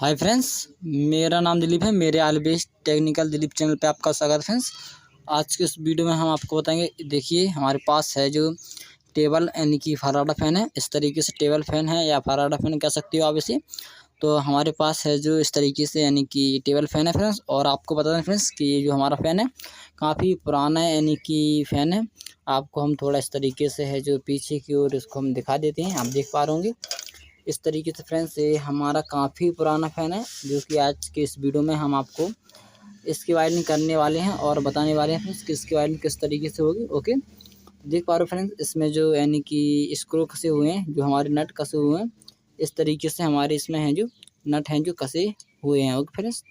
Hi friends, मेरा नाम दिलीप है। मेरे ऑलवेज टेक्निकल दिलीप चैनल पे आपका स्वागत है फ्रेंड्स। आज के इस वीडियो में हम आपको बताएंगे। देखिए, हमारे पास है जो टेबल यानी कि फराडा फ़ैन है। इस तरीके से टेबल फ़ैन है या फराडा फ़ैन कह सकते हो आप इसे। तो हमारे पास है जो इस तरीके से यानी कि टेबल फ़ैन है फ्रेंड्स। और आपको बता दें फ्रेंड्स कि ये जो हमारा फ़ैन है काफ़ी पुराना है यानी कि फ़ैन है। आपको हम थोड़ा इस तरीके से है जो पीछे की ओर इसको हम दिखा देते हैं। आप देख पा रहे होंगे इस तरीके से फ्रेंड्स, ये हमारा काफ़ी पुराना फ़ैन है जो कि आज के इस वीडियो में हम आपको इसकी वायरिंग करने वाले हैं और बताने वाले हैं फ्रेंड्स कि इसकी वायरिंग किस तरीके से होगी। ओके, देख पा रहे हो फ्रेंड्स, इसमें जो यानी कि स्क्रू कसे हुए हैं, जो हमारे नट कसे हुए हैं, इस तरीके से हमारे इसमें हैं जो नट हैं जो कसे हुए हैं। ओके फ्रेंड्स,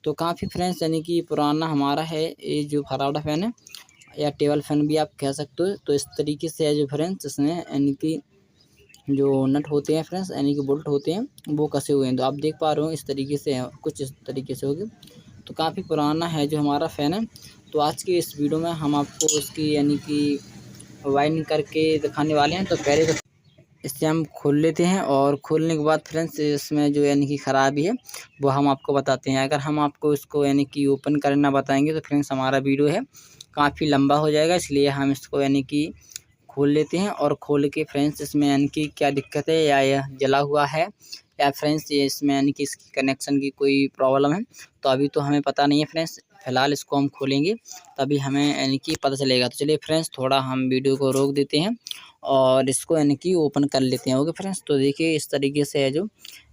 तो काफ़ी फ्रेंड्स यानी कि पुराना हमारा है ये जो फराडा फ़ैन है या टेबल फ़ैन भी आप कह सकते हो। तो इस तरीके से है जो फ्रेंड्स, इसमें यानी कि जो नट होते हैं फ्रेंड्स यानी कि बोल्ट होते हैं वो कसे हुए हैं। तो आप देख पा रहे हो इस तरीके से है, कुछ इस तरीके से होगी। तो काफ़ी पुराना है जो हमारा फ़ैन है। तो आज की इस वीडियो में हम आपको उसकी यानी कि वायरिंग करके दिखाने वाले हैं। तो पहले तो इसे हम खोल लेते हैं और खोलने के बाद फ्रेंड्स इसमें जो यानी कि ख़राबी है वो हम आपको बताते हैं। अगर हम आपको इसको यानी कि ओपन करना बताएंगे तो फ्रेंड्स हमारा वीडियो है काफ़ी लंबा हो जाएगा, इसलिए हम इसको यानी कि खोल लेते हैं। और खोल के फ्रेंड्स इसमें यानी कि क्या दिक्कत है या यह जला हुआ है या फ्रेंड्स ये इसमें यानी कि इसकी कनेक्शन की कोई प्रॉब्लम है, तो अभी तो हमें पता नहीं है फ्रेंड्स। फ़िलहाल इसको हम खोलेंगे तभी हमें यानी कि पता चलेगा। तो चलिए फ्रेंड्स, थोड़ा हम वीडियो को रोक देते हैं और इसको यानी कि ओपन कर लेते हैं। ओके फ्रेंड्स, तो देखिए इस तरीके से है जो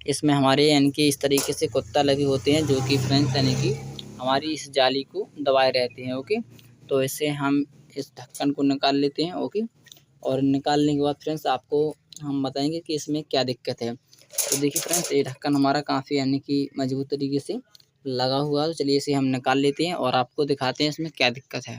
इसमें हमारे यानी कि इस तरीके से कुत्ता लगे होते हैं जो कि फ्रेंड्स यानी कि हमारी इस जाली को दबाए रहते हैं। ओके, तो इससे हम इस ढक्कन को निकाल लेते हैं। ओके, और निकालने के बाद फ्रेंड्स आपको हम बताएंगे कि इसमें क्या दिक्कत है। तो देखिए फ्रेंड्स, ये ढक्कन हमारा काफ़ी यानी कि मजबूत तरीके से लगा हुआ है। तो चलिए इसे हम निकाल लेते हैं और आपको दिखाते हैं इसमें क्या दिक्कत है।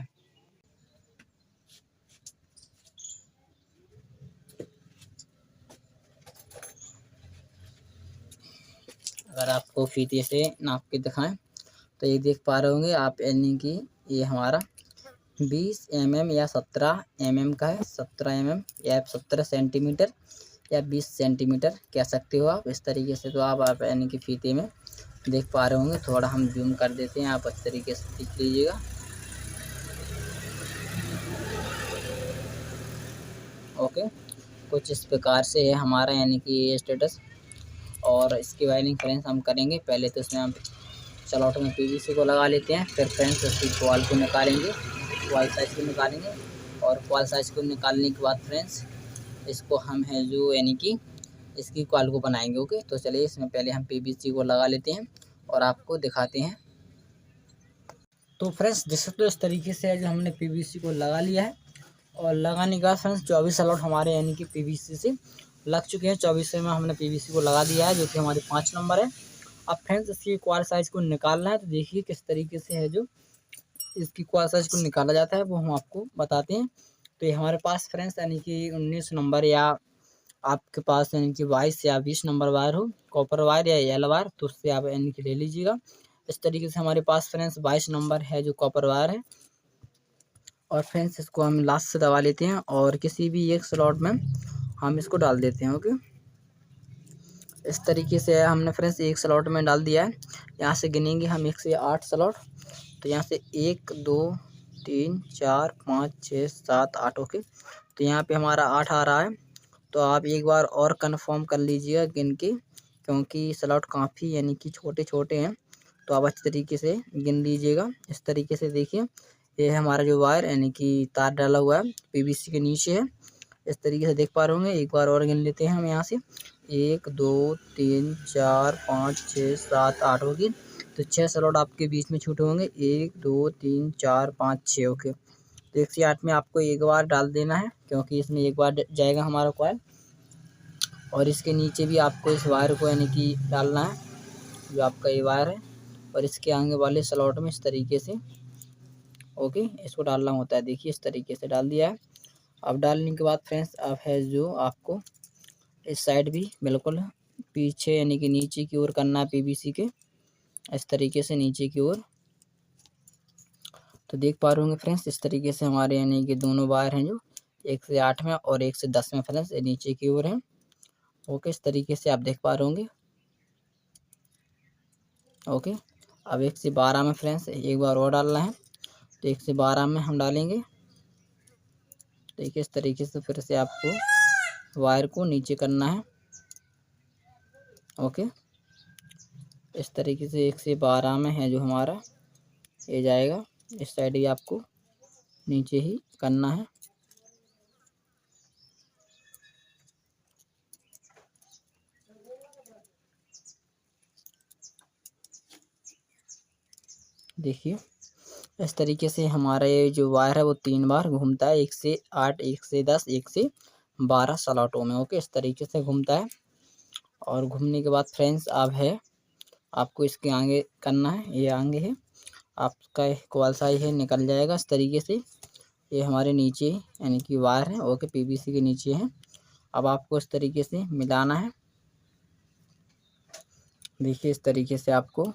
अगर आपको फीते से नाप के दिखाएं तो ये देख पा रहे होंगे आप यानी कि ये हमारा 20 mm या 17 mm का है। 17 mm या 17 सेंटीमीटर या 20 सेंटीमीटर कह सकते हो आप इस तरीके से। तो आप यानी कि फीते में देख पा रहे होंगे। थोड़ा हम जूम कर देते हैं, आप इस तरीके से देख लीजिएगा। ओके, कुछ इस प्रकार से है हमारा यानी कि ये स्टेटस। और इसकी वायरिंग फ्रेंड्स हम करेंगे। पहले तो इसमें हम स्लॉट में पीवीसी को लगा लेते हैं, फिर फ्रेंड्स इसकी कॉल को निकालेंगे, कॉल साइज को निकालेंगे। और कॉल साइज को निकालने के बाद फ्रेंड्स इसको हम है जो यानी कि इसकी कॉल को बनाएंगे। ओके, तो चलिए इसमें पहले हम पीवीसी को लगा लेते हैं और आपको दिखाते हैं। तो फ्रेंड्स देख सकते हो इस तरीके से है जो हमने पीवीसी को लगा लिया है। और लगाने के बाद फ्रेंड्स 24 स्लॉट हमारे यानी कि पीवीसी से लग चुके हैं। 24 में हमने पीवीसी को लगा दिया है जो कि हमारी 5 नंबर है। अब फ्रेंड्स इसकी क्वार साइज को निकालना है। तो देखिए किस तरीके से है जो इसकी क्वार साइज को निकाला जाता है वो हम आपको बताते हैं। तो ये हमारे पास फ्रेंड्स यानी कि 19 नंबर या आपके पास यानी कि 22 या 20 नंबर वायर हो, कॉपर वायर या येलो वायर, तो उससे आप यानी कि ले लीजिएगा। इस तरीके से हमारे पास फ्रेंड्स 22 नंबर है जो कॉपर वायर है। और फ्रेंड्स इसको हम लास्ट से दबा लेते हैं और किसी भी एक स्लॉट में हम इसको डाल देते हैं। ओके, इस तरीके से हमने फ्रेंड्स एक स्लॉट में डाल दिया है। यहाँ से गिनेंगे हम 1 से 8 स्लॉट। तो यहाँ से 1 2 3 4 5 6 7 8। ओके, तो यहाँ पे हमारा 8 आ रहा है। तो आप एक बार और कंफर्म कर लीजिएगा गिन के, क्योंकि स्लॉट काफ़ी यानी कि छोटे छोटे हैं। तो आप अच्छे तरीके से गिन लीजिएगा। इस तरीके से देखिए ये हमारा जो वायर यानी कि तार डाला हुआ है पीवीसी के नीचे है। इस तरीके से देख पा रहे होंगे। एक बार और गिन लेते हैं हम यहाँ से 1 2 3 4 5 6 7 8 होगी। तो 6 स्लॉट आपके बीच में छूटे होंगे, 1 2 3 4 5 6। ओके, तो 1 से 8 में आपको एक बार डाल देना है क्योंकि इसमें एक बार जाएगा हमारा कॉइल। और इसके नीचे भी आपको इस वायर को यानी कि डालना है जो आपका ये वायर है। और इसके आगे वाले स्लॉट में इस तरीके से ओके इसको डालना होता है। देखिए इस तरीके से डाल दिया है। अब डालने के बाद फ्रेंड्स अब है जो आपको इस साइड भी बिल्कुल पीछे यानी कि नीचे की ओर करना है पीवीसी के, इस तरीके से नीचे की ओर। तो देख पा रहे होंगे फ्रेंड्स इस तरीके से हमारे यानी कि दोनों वायर हैं जो 1 से 8 में और 1 से 10 में फ्रेंड्स नीचे की ओर हैं। ओके, इस तरीके से आप देख पा रहे होंगे। ओके। अब 1 से 12 में फ्रेंड्स एक बार और डालना है, तो 1 से 12 में हम डालेंगे। देखिए इस तरीके से फिर से आपको वायर को नीचे करना है। ओके, इस तरीके से 1 से 12 में है जो हमारा ये जाएगा, इस साइड ही आपको नीचे ही करना है। देखिए इस तरीके से हमारा ये जो वायर है वो 3 बार घूमता है, 1 से 8, 1 से 10, 1 से 12 स्लॉटों में। ओके, इस तरीके से घूमता है। और घूमने के बाद फ्रेंड्स अब है आपको इसके आगे करना है, ये आगे है आपका कॉल साइज है निकल जाएगा इस तरीके से। ये हमारे नीचे यानी कि वायर है, ओके, पीवीसी के नीचे है। अब आपको इस तरीके से मिलाना है। देखिए इस तरीके से आपको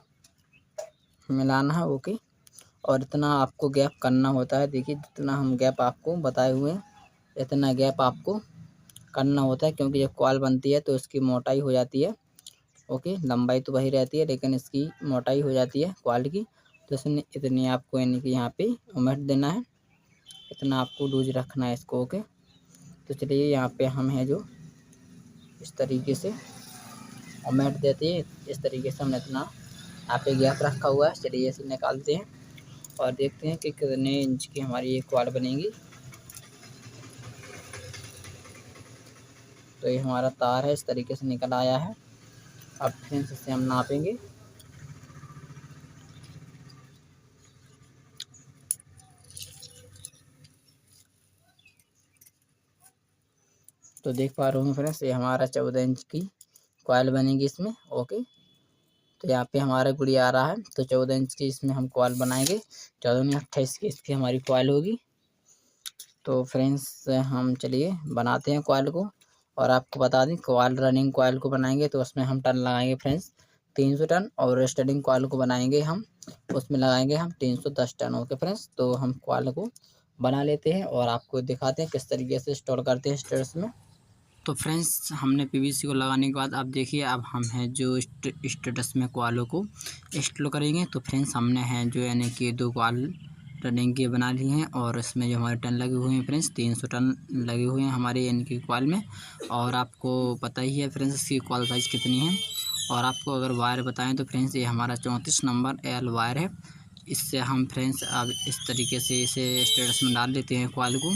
मिलाना है। ओके, और इतना आपको गैप करना होता है। देखिए जितना हम गैप आपको बताए हुए हैं इतना गैप आपको करना होता है, क्योंकि जब कॉल बनती है तो इसकी मोटाई हो जाती है। ओके, लंबाई तो वही रहती है लेकिन इसकी मोटाई हो जाती है कॉल की, तो इसने इतनी आपको यानी कि यहाँ पे उमेट देना है, इतना आपको लूज रखना है इसको। ओके, तो चलिए यहाँ पे हम है जो इस तरीके से उमेट देते हैं, इस तरीके से हमने इतना यहाँ पे गैप रखा हुआ है। चलिए इसे निकालते हैं और देखते हैं कि कितने इंच की हमारी ये क्वाड बनेगी। तो ये हमारा तार है इस तरीके से निकल आया है। अब फिर इसे हम नापेंगे। तो देख पा रहे होंगे फ्रेंड्स ये हमारा 14 इंच की कॉइल बनेगी इसमें। ओके, तो यहाँ पे हमारा गुड़ी आ रहा है, तो 14 इंच की इसमें हम कॉइल बनाएंगे। 14 28 की इसकी हमारी कॉइल होगी। तो फ्रेंड्स हम चलिए बनाते हैं कॉइल को। और आपको बता दें कॉइल रनिंग कॉइल को बनाएंगे तो उसमें हम टन लगाएंगे फ्रेंड्स 300 टन, और स्टडिंग कॉइल को बनाएंगे हम उसमें लगाएंगे हम 310 टन। ओके फ्रेंड्स, तो हम कॉइल को बना लेते हैं और आपको दिखाते हैं किस तरीके से स्टोर करते हैं स्टेटस में। तो फ्रेंड्स हमने पीवीसी को लगाने के बाद अब देखिए अब हम हैं जो स्टेटस में कॉइलों को इंस्टॉल करेंगे। तो फ्रेंड्स हमने हैं जो यानी कि 2 कॉइल रनिंग के बना लिए हैं, और इसमें जो हमारे टन लगे हुए हैं फ्रेंड्स 300 टन लगे हुए हैं हमारे यानी कि कॉइल में। और आपको पता ही है फ्रेंड्स इसकी कॉइल साइज़ कितनी है। और आपको अगर वायर बताएं तो फ्रेंड्स ये हमारा 34 नंबर एल वायर है। इससे हम फ्रेंड्स अब इस तरीके से इसे स्टेटस में डाल देते हैं कॉइल को।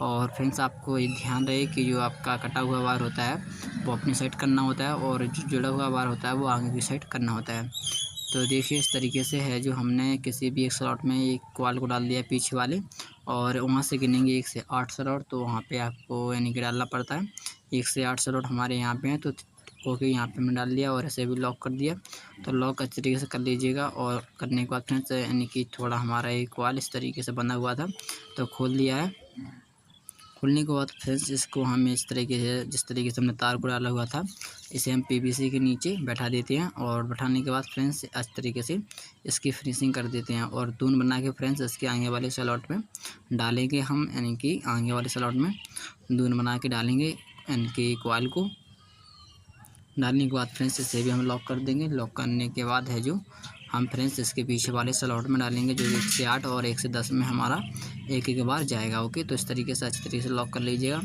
और फ्रेंड्स आपको ये ध्यान रहे कि जो आपका कटा हुआ वायर होता है वो अपनी साइड करना होता है, और जो जुड़ा हुआ वायर होता है वो आगे की साइड करना होता है। तो देखिए इस तरीके से है जो हमने किसी भी एक स्लॉट में एक कॉइल को डाल दिया पीछे वाले, और वहाँ से गिनेंगे 1 से 8 स्लॉट, तो वहाँ पे आपको यानी कि डालना पड़ता है। 1 से 8 स्लॉट हमारे यहाँ पे हैं, तो ओके यहाँ पे मैंने डाल दिया और ऐसे भी लॉक कर दिया। तो लॉक अच्छी तरीके से कर लीजिएगा। और करने के बाद फ्रेंड्स यानी कि थोड़ा हमारा एक कॉइल इस तरीके से बना हुआ था तो खोल दिया है। खोलने के बाद फ्रेंड्स इसको हम इस तरीके से जिस तरीके से हमने तार को डाला हुआ था इसे हम पीवीसी के नीचे बैठा देते हैं, और बैठाने के बाद फ्रेंड्स इस तरीके से इसकी फिनिशिंग कर देते हैं। और दून बना के फ्रेंड्स इसके आगे वाले स्लॉट में डालेंगे हम, यानी कि आगे वाले स्लॉट में दून बना के डालेंगे यानी कि कॉइल को। डालने के बाद फ्रेंड्स इसे भी हम लॉक कर देंगे। लॉक करने के बाद है जो हम फ्रेंड्स इसके पीछे वाले स्लॉट में डालेंगे जो 1 से 8 और 1 से 10 में हमारा एक एक बार जाएगा। ओके, तो इस तरीके से अच्छी तरीके से लॉक कर लीजिएगा।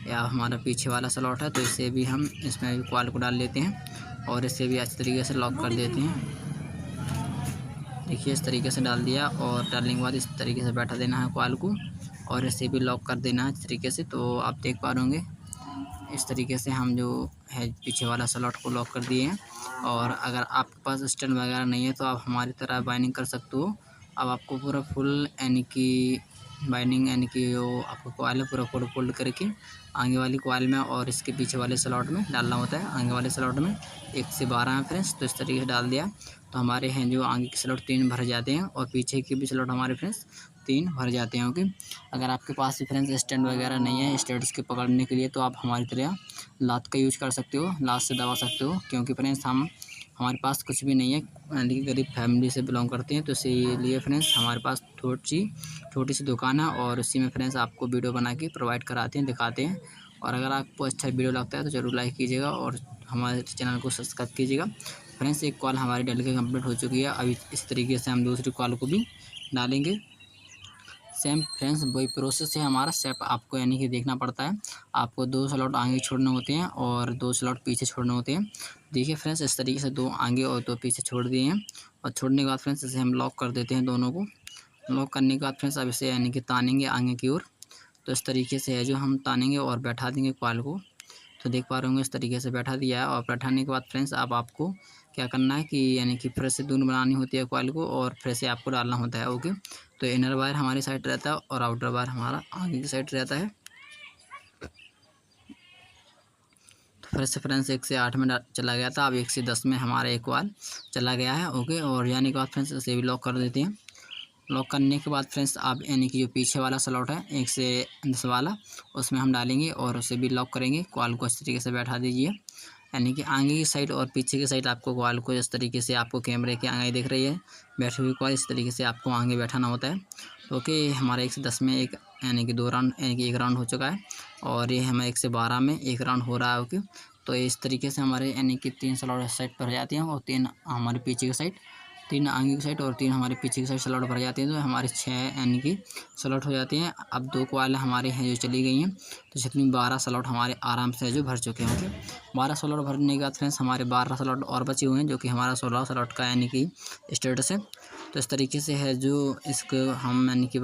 या हमारा पीछे वाला स्लॉट है तो इसे भी हम इसमें भी कॉइल को डाल लेते हैं और इसे भी अच्छी तरीके से लॉक कर देते हैं। देखिए इस तरीके से डाल दिया, और डालने के बाद इस तरीके से बैठा देना है कॉइल को, और इसे भी लॉक कर देना है इस तरीके से। तो आप देख पा रहे होंगे इस तरीके से हम जो है पीछे वाला स्लॉट को लॉक कर दिए हैं। और अगर आपके पास स्टैंड वगैरह नहीं है तो आप हमारी तरह बाइंडिंग कर सकते हो। अब आपको पूरा फुल यानी कि बाइंडिंग यानी कि वो आपको कॉइल है पूरा फोल्ड करके आगे वाली कॉइल में और इसके पीछे वाले स्लॉट में डालना होता है। आगे वाले स्लॉट में 1 से 12 है फ्रेंड्स, तो इस तरीके से डाल दिया तो हमारे हैं जो आगे के स्लॉट 3 भर जाते हैं और पीछे के भी स्लॉट हमारे फ्रेंड्स 3 भर जाते हैं। ओके, अगर आपके पास फ्रेंड्स स्टैंड वगैरह नहीं है स्टेटस के पकड़ने के लिए तो आप हमारी तरह लात का यूज कर सकते हो, लात से दबा सकते हो। क्योंकि फ्रेंड्स हमारे पास कुछ भी नहीं है, यानी कि गरीब फैमिली से बिलोंग करते हैं, तो इसीलिए फ्रेंड्स हमारे पास छोटी सी दुकान है और उसी में फ्रेंड्स आपको वीडियो बना के प्रोवाइड कराते हैं, दिखाते हैं। और अगर आपको अच्छा वीडियो लगता है तो ज़रूर लाइक कीजिएगा और हमारे चैनल को सब्सक्राइब कीजिएगा। फ्रेंड्स एक कॉल हमारी डल के कंप्लीट हो चुकी है। अभी इस तरीके से हम दूसरी कॉल को भी डालेंगे। सेम फ्रेंड्स वही प्रोसेस है हमारा। स्टेप आपको यानी कि देखना पड़ता है। आपको 2 स्लॉट आगे छोड़ने होते हैं और 2 स्लॉट पीछे छोड़ने होते हैं। देखिए फ्रेंड्स इस तरीके से 2 आगे और 2 पीछे छोड़ दिए हैं और छोड़ने के बाद फ्रेंड्स इसे हम लॉक कर देते हैं दोनों को। लॉक करने के बाद फ्रेंड्स अब इसे यानी कि तानेंगे आगे की ओर। तो इस तरीके से है जो हम तानेंगे और बैठा देंगे कॉल को। तो देख पा रहे होंगे इस तरीके से बैठा दिया है। और बैठाने के बाद फ्रेंड्स अब आपको क्या करना है कि यानी कि फिर से दून बनानी होती है कॉइल को और फिर से आपको डालना होता है। ओके, तो इनर वायर हमारी साइड रहता है और आउटर वायर हमारा आगे की साइड रहता है। तो फिर से फ्रेंड्स 1 से 8 में चला गया था, अब 1 से 10 में हमारा एक वायर चला गया है। ओके, और यानी कि बाद फ्रेंड्स इसे भी लॉक कर देते हैं। लॉक करने के बाद फ्रेंड्स आप यानी कि जो पीछे वाला स्लॉट है 1 से 10 वाला, उसमें हम डालेंगे और उसे भी लॉक करेंगे। कॉल को इस तरीके से बैठा दीजिए, यानी कि आगे की साइड और पीछे की साइड आपको कॉल को इस तरीके से आपको कैमरे के आगे दिख रही है बैठी हुई कॉल, इस तरीके से आपको आगे बैठाना होता है। ओके, हमारा 1 से 10 में एक यानी कि 2 राउंड यानी कि 1 राउंड हो चुका है और ये हमें 1 से 12 में 1 राउंड हो रहा है। ओके, तो इस तरीके से हमारे यानी कि 3 स्लॉट साइड पर जाते हैं और 3 हमारे पीछे की साइड, 3 आगे की साइड और 3 हमारे पीछे की साइड स्लॉट भर जाती हैं। तो हमारे 6 यानी कि स्लॉट हो जाती हैं। अब 2 कॉइल हमारे हैं जो चली गई हैं, तो जितनी 12 स्लॉट हमारे आराम से जो भर चुके हैं। ओके, 12 स्लॉट भरने के बाद फ्रेंड्स हमारे 12 स्लॉट और बचे हुए हैं, जो कि हमारा 16 स्लॉट का यानी कि स्टेटस है। तो इस तरीके से है जो इसको हम यानी कि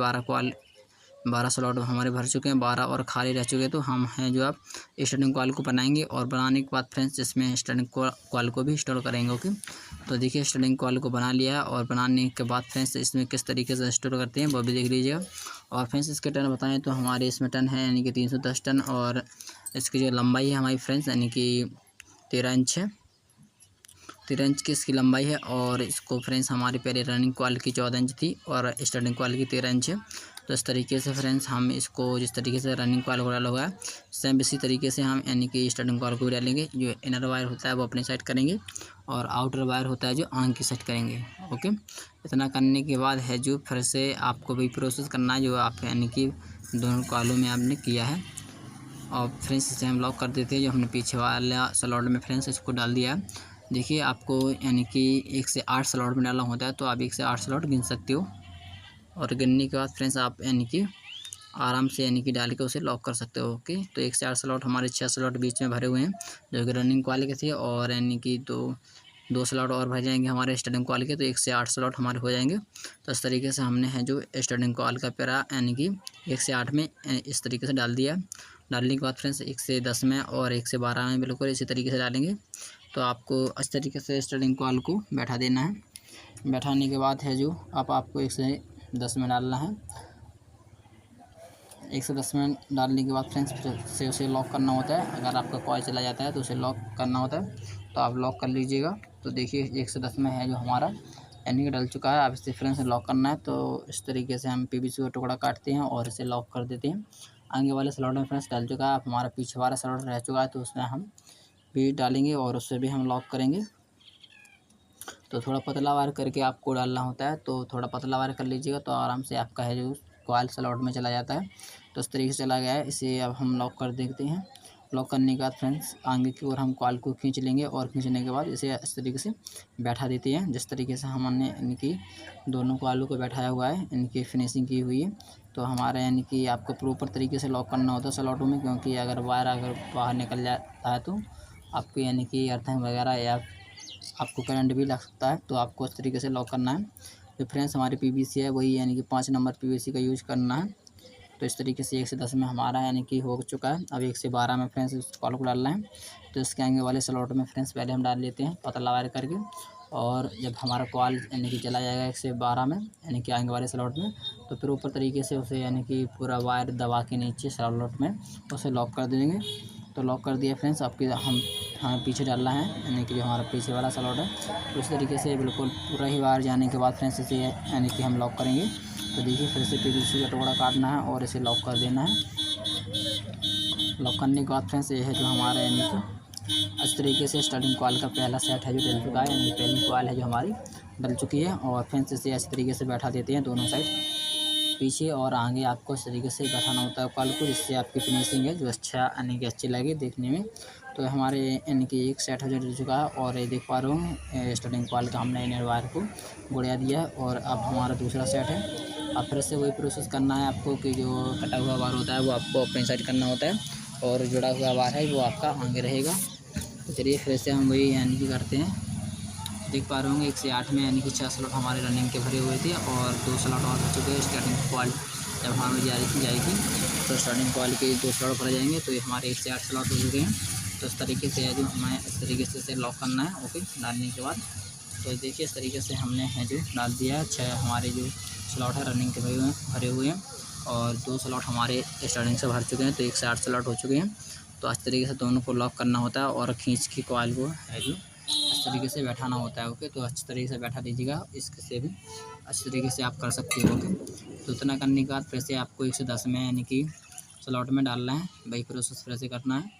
12 स्लॉट हमारे भर चुके हैं, 12 और खाली रह चुके हैं। तो हम हैं जो अब स्टार्टिंग कॉल को बनाएंगे और बनाने के बाद फ्रेंड्स इसमें स्टार्टिंग कॉल को भी इंस्टॉल करेंगे। ओके, तो देखिए स्टार्टिंग कॉल को बना लिया है और बनाने के बाद फ्रेंड्स इसमें किस तरीके से इंस्टॉल करते हैं वो भी देख लीजिएगा। और फ्रेंड्स इसके टन बताएं तो हमारे इसमें टन है यानी कि 310 टन और इसकी जो लंबाई है हमारी फ्रेंड्स यानी कि 13 इंच है। 13 इंच की इसकी लंबाई है और इसको फ्रेंड्स हमारी पहले रनिंग कॉल की 14 इंच थी और स्टार्टिंग कॉल की 13 इंच है। तो इस तरीके से फ्रेंड्स हम इसको जिस तरीके से रनिंग कॉल को डाला हुआ है सेम इसी तरीके से हम यानी कि स्टार्टिंग कॉल को भी डालेंगे। जो इनर वायर होता है वो अपनी साइड करेंगे और आउटर वायर होता है जो आगे की साइड करेंगे। ओके, इतना करने के बाद है जो फिर से आपको भी प्रोसेस करना है जो आप यानी कि दोनों कॉलों में आपने किया है। और फ्रेंड्स इसे हम लॉक कर देते हैं। जो हमने पीछे वाला स्लॉट में फ्रेंड्स इसको डाल दिया है। देखिए आपको यानी कि 1 से 8 स्लॉट में डालना होता है, तो आप 1 से 8 स्लॉट गिन सकते हो और गिनने के बाद फ्रेंड्स आप यानी कि आराम से यानी कि डाल के उसे लॉक कर सकते हो। ओके, तो 1 से 8 स्लॉट हमारे 6 स्लॉट बीच में भरे हुए हैं जो कि रनिंग कॉल के थे और यानी कि दो स्लॉट और भर जाएंगे हमारे स्टार्टिंग कॉल के, तो 1 से 8 स्लॉट हमारे हो जाएंगे। तो इस तरीके से हमने है जो स्टार्टिंग कॉल का पैरा यानी कि 1 से 8 में इस तरीके से डाल दिया। डालने के बाद फ्रेंड्स 1 से 10 में और 1 से 12 में बिल्कुल इसी तरीके से डालेंगे। तो आपको इस तरीके से स्टार्टिंग कॉल को बैठा देना है। बैठाने के बाद है जो अब आपको 1 से 10 में डालना है। 1 से 10 में डालने के बाद फ्रेंड्स फिर से उसे लॉक करना होता है। अगर आपका कॉइल चला जाता है तो उसे लॉक करना होता है, तो आप लॉक कर लीजिएगा। तो देखिए 1 से 10 में है जो हमारा यानी कि डल चुका है। अब इसे फ्रेंड्स लॉक करना है, तो इस तरीके से हम पीवीसी का टुकड़ा काटते हैं और इसे लॉक कर देते हैं। आगे वाले स्लॉट में फ्रेंड्स डल चुका है। अब हमारा पीछे वाला स्लॉट रह चुका है, तो उसमें हम भी डालेंगे और उससे भी हम लॉक करेंगे। तो थोड़ा पतला वायर करके आपको डालना होता है, तो थोड़ा पतला वायर कर लीजिएगा तो आराम से आपका है जो कॉइल स्लॉट में चला जाता है। तो इस तरीके से चला गया है। इसे अब हम लॉक कर देते हैं। लॉक करने के बाद फ्रेंड्स आगे की ओर हम कॉइल को खींच लेंगे और खींचने के बाद इसे इस तरीके से बैठा देते हैं जिस तरीके से हमने इनकी दोनों कॉइलों को बैठाया हुआ है, इनकी फिनिशिंग की हुई है। तो हमारा यानी कि आपको प्रॉपर तरीके से लॉक करना होता है स्लॉटों में, क्योंकि अगर वायर अगर बाहर निकल जाता है तो आपको यानी कि अर्थिंग वगैरह या आपको करंट भी लग सकता है। तो आपको इस तरीके से लॉक करना है। जो फ्रेंड्स हमारी पीवीसी है वही यानी कि 5 नंबर पीवीसी का यूज करना है। तो इस तरीके से 1 से 10 में हमारा यानी कि हो चुका है। अब 1 से 12 में फ्रेंड्स इस कॉल को डालना है। तो इसके आगे वाले स्लॉट में फ्रेंड्स पहले हम डाल लेते हैं पतला वायर करके, और जब हमारा कॉल यानी कि चला जाएगा 1 से 12 में यानी कि आगे वाले स्लॉट में, तो फिर ऊपर तरीके से उसे यानी कि पूरा वायर दबा के नीचे स्लॉट में उसे लॉक कर देंगे। तो लॉक कर दिया फ्रेंड्स। आपके हमें पीछे डालना है यानी कि जो हमारा पीछे वाला स्लॉट है, तो इस तरीके से बिल्कुल पूरा ही वायर जाने के बाद फ्रेंड्स इसे यानी कि हम लॉक करेंगे। तो देखिए फिर से पीवीसी का टुकड़ा काटना है और इसे लॉक कर देना है। लॉक करने के बाद फ्रेंड्स ये है जो हमारा यानी कि इस तरीके से स्टार्टिंग कॉल का पहला सेट है जो डल चुका है, यानी पहली कॉल है जो हमारी डल चुकी है। और फ्रेंड्स इसे इस तरीके से बैठा देते हैं दोनों साइड। पीछे और आगे आपको इस तरीके से बैठाना होता है कॉल को, जिससे आपकी फिनिशिंग है जो अच्छा यानी कि अच्छी लगे देखने में। तो हमारे यानी कि एक सेट हो चुका है और ये देख पा रहे हो स्टार्टिंग कॉल का हमने इनर वायर को गुड़िया दिया है। और अब हमारा दूसरा सेट है। अब फिर से वही प्रोसेस करना है आपको कि जो कटा हुआ वायर होता है वो आपको अपने साइड करना होता है और जुड़ा हुआ वायर है वो आपका आगे रहेगा। तो चलिए फिर से हम वही यानी कि करते हैं। देख पा रहे होंगे 1 से 8 में यानी कि 6 स्लॉट हमारे रनिंग के भरे हुए थे और 2 स्लॉट और हो चुके हैं। स्टार्टिंग कॉल जब हमें जाएगी तो स्टार्टिंग कॉल के 2 स्लॉट भरे जाएंगे, तो ये हमारे 1 से 8 स्लॉट हो चुके हैं। तो इस तरीके से है जो हमें इस तरीके से इसे लॉक करना है। ओके, डालने के बाद तो देखिए इस तरीके से हमने है जो डाल दिया है। 6 हमारे जो स्लॉट है रनिंग के भरे हुए हैं और 2 स्लॉट हमारे स्टार्टिंग से भर चुके हैं, तो 1 से 8 स्लॉट हो चुके हैं। तो इस तरीके से दोनों को लॉक करना होता है और खींच के कॉइल को है जो इस तरीके से बैठाना होता है। ओके, तो अच्छी तरीके से बैठा दीजिएगा, इससे भी अच्छी तरीके से आप कर सकते हो। ओके, तो इतना करने के बाद फिर से आपको 1 से 10 में यानी कि स्लॉट में डालना है, वही प्रोसेस फिर से करना है।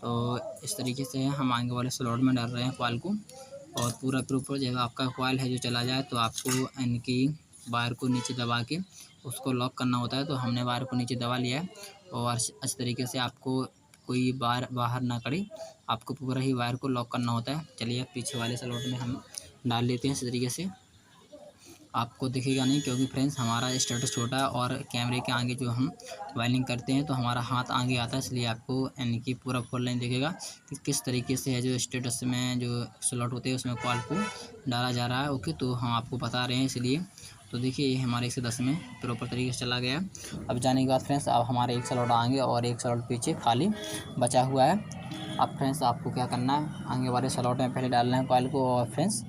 तो इस तरीके से हम आगे वाले स्लॉट में डाल रहे हैं कॉइल को और पूरा प्रॉपर जब आपका कॉइल है जो चला जाए तो आपको यानी कि वायर को नीचे दबा के उसको लॉक करना होता है। तो हमने वायर को नीचे दबा लिया है और अच्छी तरीके से आपको कोई वायर बाहर ना करे, आपको पूरा ही वायर को लॉक करना होता है। चलिए पीछे वाले स्लॉट में हम डाल लेते हैं। इस तरीके से आपको दिखेगा नहीं क्योंकि फ्रेंड्स हमारा स्टेटस छोटा है और कैमरे के आगे जो हम वायरिंग करते हैं तो हमारा हाथ आगे आता है, इसलिए आपको यानी कि पूरा फुल लाइन दिखेगा कि किस तरीके से है जो स्टेटस में जो स्लॉट होते हैं उसमें कॉल को डाला जा रहा है। ओके, तो हम आपको बता रहे हैं इसलिए। तो देखिए ये हमारे 1 से 10 में प्रॉपर तरीके से चला गया है। अब जाने के बाद फ्रेंड्स अब हमारे 1 स्लॉट आगे और 1 स्लॉट पीछे खाली बचा हुआ है। अब फ्रेंड्स आपको क्या करना है, आगे वाले स्लॉट में पहले डालना है कॉइल को और फ्रेंड्स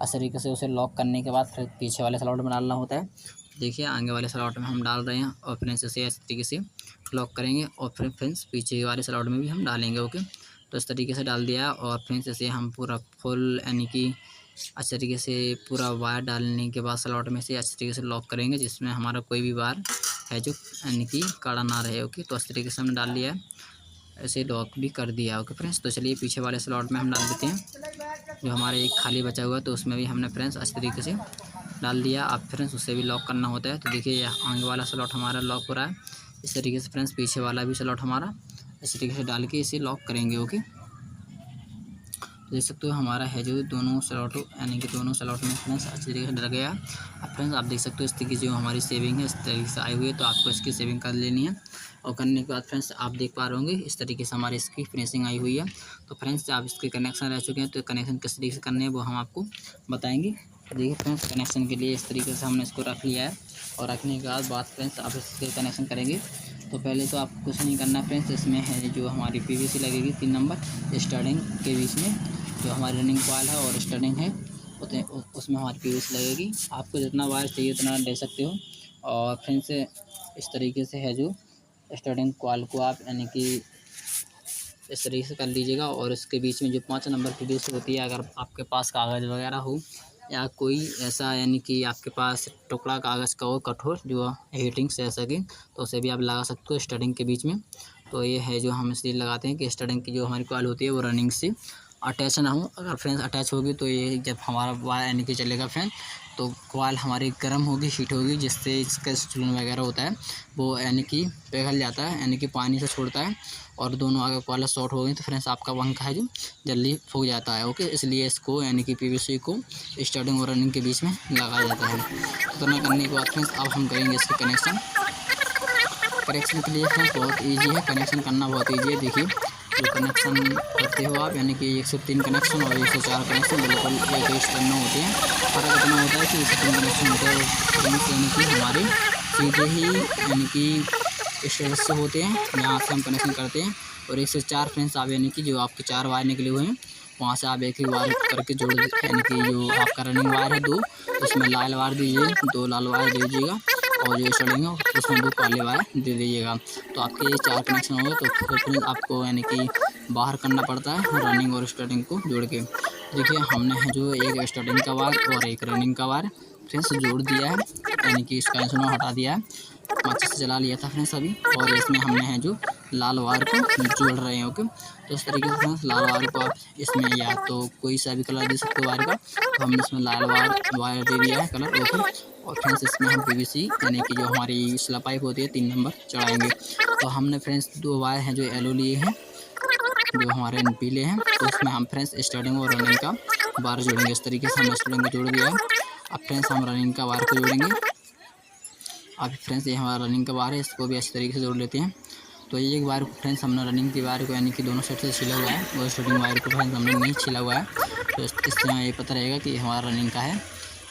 इस तरीके से उसे लॉक करने के बाद फिर पीछे वाले स्लॉट में डालना होता है। देखिए आगे वाले स्लॉट में हम डाल रहे हैं और फ्रेंड्स इसे इस तरीके से लॉक करेंगे और फिर फ्रेंड्स पीछे वाले स्लॉट में भी हम डालेंगे। ओके, तो इस तरीके से डाल दिया और फ्रेंड्स इसे हम पूरा फुल यानी कि अच्छे तरीके से पूरा वायर डालने के बाद स्लॉट में से अच्छे तरीके से लॉक करेंगे, जिसमें हमारा कोई भी वायर है जो यानी कि काड़ा ना रहे। ओके, तो इस तरीके से हमने डाल लिया है, ऐसे लॉक भी कर दिया। ओके फ्रेंड्स, तो चलिए पीछे वाले स्लॉट में हम डाल देते हैं जो हमारे एक खाली बचा हुआ है, तो उसमें भी हमने फ्रेंड्स अच्छे तरीके से डाल दिया। अब फ्रेंड्स उसे भी लॉक करना होता है। तो देखिए आगे वाला स्लॉट हमारा लॉक हो रहा है इस तरीके से फ्रेंड्स, पीछे वाला भी स्लॉट हमारा इस तरीके से डाल के इसे लॉक करेंगे। ओके, देख सकते हो हमारा है जो दोनों स्लॉट यानी कि दोनों स्लॉट में फ्रेंड्स अच्छी तरीके से डल गया। अब फ्रेंड्स आप देख सकते हो इस तरीके से जो हमारी सेविंग है इस तरीके से आई हुई है, तो आपको इसकी सेविंग कर लेनी है। और करने के बाद फ्रेंड्स आप देख पा रहे होंगे इस तरीके से हमारी इसकी फिनिशिंग आई हुई है। तो फ्रेंड्स आप इसके कनेक्शन रह चुके हैं, तो कनेक्शन किस तरीके से करने हैं वो हम आपको बताएंगे। देखिए फ्रेंड्स कनेक्शन के लिए इस तरीके से हमने इसको रख लिया है और रखने के बाद फ्रेंड्स आप इसके कनेक्शन करेंगे। तो पहले तो आपको कुछ नहीं करना फ्रेंड्स, इसमें है जो हमारी PVC लगेगी 3 नंबर स्टार्टिंग के बीच में, जो हमारी रनिंग कॉइल है और स्टार्टिंग है उसमें हमारी PVC लगेगी। आपको जितना वायर चाहिए उतना ले सकते हो। और फ्रेंड्स इस तरीके से है जो स्टार्टिंग कॉइल को आप यानी कि इस तरीके से कर लीजिएगा और इसके बीच में जो 5 नंबर PVC होती है, अगर आपके पास कागज़ वगैरह हो या कोई ऐसा यानी कि आपके पास टुकड़ा कागज़ का हो कठोर जो हीटिंग से सके, तो उसे भी आप लगा सकते हो स्टार्टिंग के बीच में। तो ये है जो हम इसलिए लगाते हैं कि स्टार्टिंग की जो हमारी कॉइल होती है वो रनिंग से अटैच ना हो। अगर फ्रेंड्स अटैच होगी तो ये जब हमारा वायर यानी कि चलेगा फ्रेंड तो कॉइल हमारी गर्म होगी, हीट होगी, जिससे इसका चूल्हा वगैरह होता है वो यानी कि पिघल जाता है, यानी कि पानी से छोड़ता है और दोनों अगर कॉइल शॉर्ट हो गई तो फ्रेंड्स आपका पंखा है जो जल्दी फूक जाता है। ओके, इसलिए इसको यानी कि PVC को स्टार्टिंग और रनिंग के बीच में लगाया जाता है। तो ना करने के बाद फ्रेंड्स अब हम करेंगे इसके कनेक्शन के लिए फ्रेंड्स बहुत ईजी है, कनेक्शन करना बहुत ईजी है। देखिए जो कनेक्शन करते हो आप यानी कि 103 कनेक्शन और 104 कनेक्शन बिल्कुल एक ही करना होते हैं। फ़र्क इतना होता है कि 103 कनेक्शन होते हैं यानी कि हमारे सीधे ही यानी कि स्टेटस से होते हैं, यहाँ से हम कनेक्शन करते हैं। और 104 फ्रेंड्स आप यानी कि जो आपके 4 वायर निकले हुए हैं वहाँ से आप एक ही वायर करके जोड़ यानी कि जो आपका रनिंग वायर है 2 उसमें लाल वायर दीजिए, 2 लाल वायर दे दीजिएगा और जो स्टार्टिंग है उसमें 2 काले वायर दे दीजिएगा। तो आपके ये 4 कनेक्शन हो गए। तो फिर आपको यानी कि बाहर करना पड़ता है रनिंग और स्टार्टिंग को जोड़ के। देखिए हमने है जो एक स्टार्टिंग का वायर और एक रनिंग का वायर फ्रेंड्स जोड़ दिया है, यानी कि इसका कनेक्शन हटा दिया है, माचिस से जला लिया था फ्रेंड्स अभी। और इसमें हमने है जो लाल वायर को जोड़ रहे हैं। ओके, तो इस तरीके से फ्रेंड्स लाल वायर को आप इसमें या तो कोई सा भी कलर दे सकते हो वायर का, तो हमने इसमें लाल वायर दे दिया है कलर। ओके, और फ्रेंड्स इसमें हम पीवीसी यानी कि जो हमारी स्लैब पाइप होती है 3 नंबर चढ़ाएंगे। तो हमने फ्रेंड्स 2 वायर हैं जो येलो लिए हैं, जो हमारे पीले हैं, तो उसमें हम फ्रेंड्स स्टार्टिंग और रनिंग का वायर जोड़ेंगे। इस तरीके से हम स्टार्टिंग को जोड़ दिया है। अब फ्रेंड्स हम रनिंग का वायर को जोड़ेंगे। अब फ्रेंड्स ये हमारा रनिंग का वायर है, इसको भी इस तरीके से जोड़ लेते हैं। तो ये एक वायर फ्रेंड्स हमने रनिंग की वायर को यानी कि दोनों साइड से छिला हुआ है, और स्टार्टिंग वायर को फ्रेंड्स हमने नहीं छिला हुआ है। तो इससे हमें ये पता रहेगा कि हमारा रनिंग का है।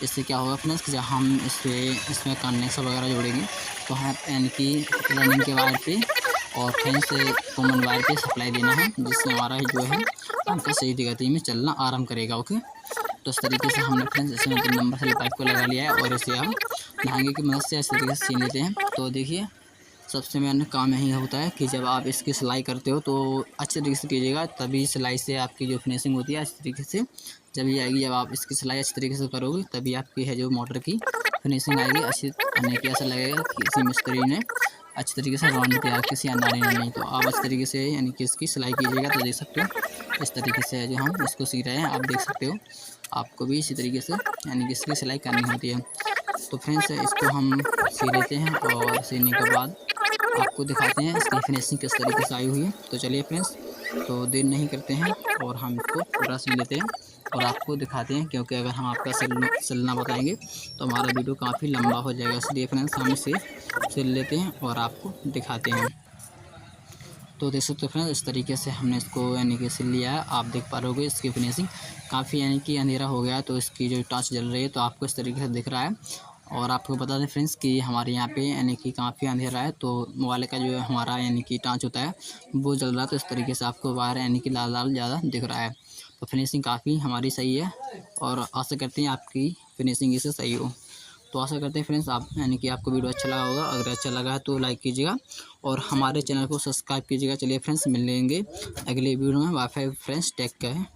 इससे क्या होगा फ्रेंड्स कि जब हम इसमें कनेक्शन वगैरह जोड़ेंगे तो हम यानी कि रनिंग के वायर पे और फ्रेंड्स कॉमन वायर पे सप्लाई देना है, जिससे हमारा जो है पंखा सही गति में चलना आराम करेगा। ओके, तो इस तरीके से हमने फ्रेंड्स इसमें 3 नंबर से पाइप को लगा लिया है, और इसे हम धागे की मदद से इस तरीके से सीन लेते हैं। तो देखिए, सबसे मेन काम यही होता है कि जब आप इसकी सिलाई करते हो तो अच्छे तरीके से कीजिएगा, तभी सिलाई से आपकी जो फिनिशिंग होती है अच्छी तरीके से जब ये आएगी। जब आप इसकी सिलाई अच्छी तरीके से करोगे तभी आपकी है जो मोटर की फिनिशिंग आएगी अच्छी, यानी कि ऐसा लगेगा कि किसी मिस्त्री ने अच्छी तरीके से राउंड किया, किसी अंदाने ने नहीं। तो आप इस तरीके से यानी कि इसकी सिलाई कीजिएगा। तो देख सकते हो इस तरीके से जो हम इसको सी रहे हैं, आप देख सकते हो आपको भी इसी तरीके से यानी कि इसकी सिलाई करनी होती है। तो फ्रेंड्स इसको हम सी लेते हैं, और सीने के बाद आपको दिखाते हैं इसकी फिनिशिंग किस तरीके से आई हुई है। तो चलिए फ्रेंड्स, तो देर नहीं करते हैं और हम इसको पूरा सील लेते हैं और आपको दिखाते हैं, क्योंकि अगर हम आपका सिलना बताएंगे तो हमारा वीडियो काफ़ी लंबा हो जाएगा। इसलिए फ्रेंड्स हम इसे सिल लेते हैं और आपको दिखाते हैं। तो देख सकते हो फ्रेंड्स इस तरीके से हमने इसको यानी कि सिल लिया है। आप देख पा रहे होगे इसकी फिनिशिंग काफ़ी यानी कि अंधेरा हो गया है, तो इसकी जो टॉर्च जल रही है तो आपको इस तरीके से दिख रहा है। और आपको बता दें फ्रेंड्स कि हमारे यहाँ पे यानी कि काफ़ी अंधेरा है, तो मोबाइल का जो हमारा यानी कि टॉर्च होता है वो जल रहा है, तो इस तरीके से आपको वायर यानी कि लाल लाल ज़्यादा दिख रहा है। तो फिनिशिंग काफ़ी हमारी सही है, और आशा करते हैं आपकी फिनिशिंग इससे सही हो। तो आशा करते हैं फ्रेंड्स आप यानी कि आपको वीडियो अच्छा लगा होगा। अगर अच्छा लगा है तो लाइक कीजिएगा और हमारे चैनल को सब्सक्राइब कीजिएगा। चलिए फ्रेंड्स, मिल लेंगे अगले वीडियो में। Wifi friends, take care.